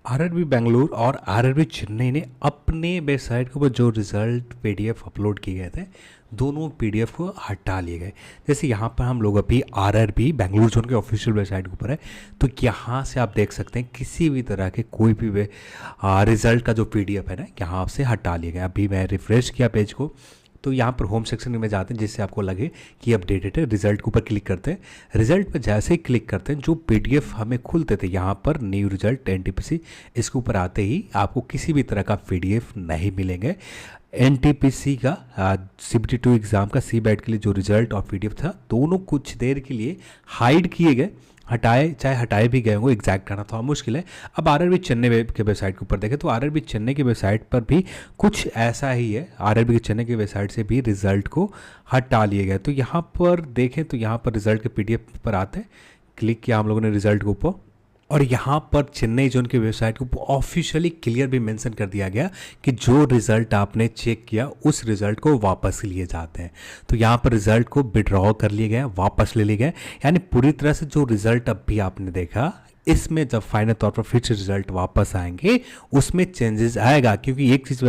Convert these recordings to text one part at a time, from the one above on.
RRB Bengaluru और RRB Chennai ने अपने वेबसाइट के ऊपर जो रिज़ल्ट पीडीएफ अपलोड किए गए थे, दोनों पीडीएफ को हटा लिए गए। जैसे यहाँ पर हम लोग अभी आरआरबी बेंगलुरु जोन के ऑफिशियल वेबसाइट के ऊपर है, तो यहाँ से आप देख सकते हैं किसी भी तरह के कोई भी रिज़ल्ट का जो पीडीएफ है ना, यहाँ से हटा लिए गए। अभी मैं रिफ़्रेश किया पेज को, तो यहाँ पर होम सेक्शन में जाते हैं जिससे आपको लगे कि अपडेटेड है। रिजल्ट के ऊपर क्लिक करते हैं। रिजल्ट पर जैसे ही क्लिक करते हैं, जो पीडीएफ हमें खुलते थे यहाँ पर न्यू रिजल्ट एनटीपीसी, इसके ऊपर आते ही आपको किसी भी तरह का पीडीएफ नहीं मिलेंगे। एनटीपीसी का CBT2 एग्ज़ाम का CBET के लिए जो रिजल्ट और पीडीएफ था, दोनों कुछ देर के लिए हाइड किए गए, चाहे हटाए भी गए होंगे, एग्जैक्ट करना थोड़ा मुश्किल है। अब आरआरबी चेन्नई के वेबसाइट के ऊपर देखें तो आरआरबी चेन्नई की वेबसाइट पर भी कुछ ऐसा ही है। आरआरबी के चेन्नई की वेबसाइट से भी रिजल्ट को हटा लिए गए। तो यहाँ पर देखें तो यहाँ पर रिजल्ट के पीडीएफ पर आते हैं, क्लिक किया हम लोगों ने रिजल्ट के ऊपर, और यहाँ पर चेन्नई जोन की वेबसाइट को ऑफिशियली क्लियर भी मेंशन कर दिया गया कि जो रिज़ल्ट आपने चेक किया उस रिज़ल्ट को वापस लिए जाते हैं। तो यहाँ पर रिज़ल्ट को विड्रॉ कर लिए गए, वापस ले लिए गए। यानी पूरी तरह से जो रिज़ल्ट अब भी आपने देखा, इसमें जब फाइनल तौर पर फिर से रिजल्ट वापस आएंगे उसमें चेंजेस आएगा। क्योंकि एक चीज़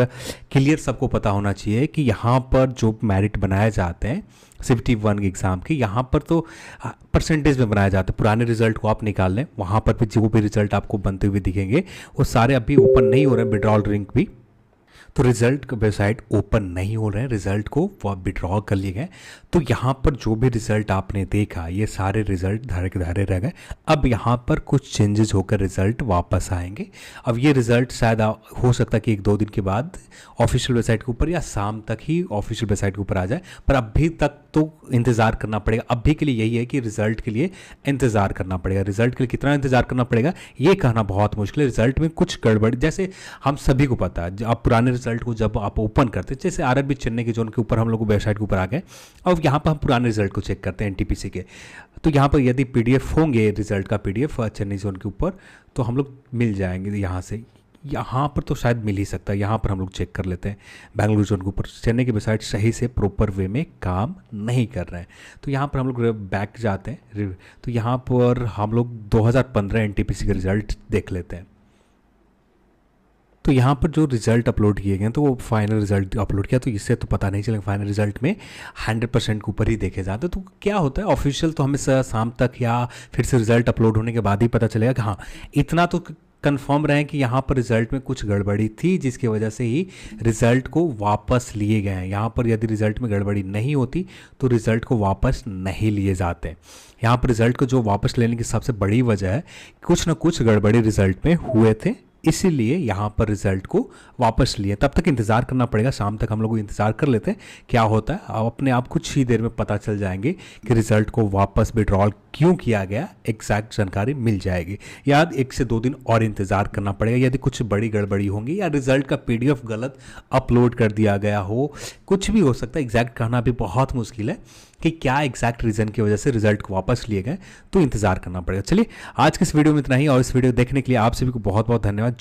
क्लियर सबको पता होना चाहिए कि यहाँ पर जो मेरिट बनाए जाते हैं CBT1 एग्ज़ाम के, यहाँ पर तो परसेंटेज में बनाया जाता है। पुराने रिजल्ट को आप निकाल लें, वहाँ पर भी जो भी रिजल्ट आपको बनते हुए दिखेंगे वो सारे अभी ओपन नहीं हो रहे हैं, विड्रॉल लिंक भी। तो रिज़ल्ट का वेबसाइट ओपन नहीं हो रहे हैं, रिज़ल्ट को विड्रॉ कर लिए गए। तो यहाँ पर जो भी रिज़ल्ट आपने देखा, ये सारे रिज़ल्ट धारे के धारे रह गए। अब यहाँ पर कुछ चेंजेस होकर रिज़ल्ट वापस आएंगे। अब ये रिज़ल्ट शायद हो सकता है कि 1-2 दिन के बाद ऑफिशियल वेबसाइट के ऊपर या शाम तक ही ऑफिशियल वेबसाइट के ऊपर आ जाए, पर अभी तक तो इंतज़ार करना पड़ेगा। अभी के लिए यही है कि रिज़ल्ट के लिए इंतज़ार करना पड़ेगा। रिज़ल्ट के लिए कितना इंतज़ार करना पड़ेगा ये कहना बहुत मुश्किल है। रिज़ल्ट में कुछ गड़बड़, जैसे हम सभी को पता है, आप पुराने रिजल्ट को जब आप ओपन करते हैं, जैसे आरआरबी चेन्नई के जोन के ऊपर हम लोग वेबसाइट के ऊपर आ गए और यहाँ पर हम पुराने रिजल्ट को चेक करते हैं एनटीपीसी के, तो यहाँ पर यदि पीडीएफ होंगे रिजल्ट का पीडीएफ चेन्नई जोन के ऊपर, तो हम लोग मिल जाएंगे यहाँ से। यहाँ पर तो शायद मिल ही सकता है, यहाँ पर हम लोग चेक कर लेते हैं बेंगलुरु जोन के ऊपर। चेन्नई की वेबसाइट सही से प्रॉपर वे में काम नहीं कर रहे हैं, तो यहाँ पर हम लोग बैक जाते हैं। तो यहाँ पर हम लोग 2015 एनटीपीसी के रिजल्ट देख लेते हैं। तो यहाँ पर जो रिज़ल्ट अपलोड किए गए हैं, तो वो फाइनल रिज़ल्ट अपलोड किया, तो इससे तो पता नहीं चलेगा। फाइनल रिज़ल्ट में 100% के ऊपर ही देखे जाते हैं। तो क्या होता है, ऑफिशियल तो हमें शाम तक या फिर से रिज़ल्ट अपलोड होने के बाद ही पता चलेगा कि हाँ, इतना तो कंफर्म रहे कि यहाँ पर रिज़ल्ट में कुछ गड़बड़ी थी जिसकी वजह से ही रिज़ल्ट को वापस लिए गए हैं। यहाँ पर यदि रिज़ल्ट में गड़बड़ी नहीं होती तो रिज़ल्ट को वापस नहीं लिए जाते। यहाँ पर रिज़ल्ट को जो वापस लेने की सबसे बड़ी वजह है, कुछ ना कुछ गड़बड़ी रिज़ल्ट में हुए थे, इसीलिए यहाँ पर रिज़ल्ट को वापस लिए। तब तक इंतज़ार करना पड़ेगा, शाम तक हम लोग इंतज़ार कर लेते हैं क्या होता है। अब अपने आप कुछ ही देर में पता चल जाएंगे कि रिज़ल्ट को वापस विड्रॉल क्यों किया गया, एग्जैक्ट जानकारी मिल जाएगी। या 1 से 2 दिन और इंतज़ार करना पड़ेगा यदि कुछ बड़ी गड़बड़ी होंगी या रिज़ल्ट का पीडीएफ गलत अपलोड कर दिया गया हो, कुछ भी हो सकता है। एग्जैक्ट कहना भी बहुत मुश्किल है कि क्या एग्जैक्ट रीज़न की वजह से रिजल्ट को वापस लिए गए, तो इंतज़ार करना पड़ेगा। चलिए, आज के इस वीडियो में इतना ही, और इस वीडियो देखने के लिए आप सभी को बहुत बहुत धन्यवाद।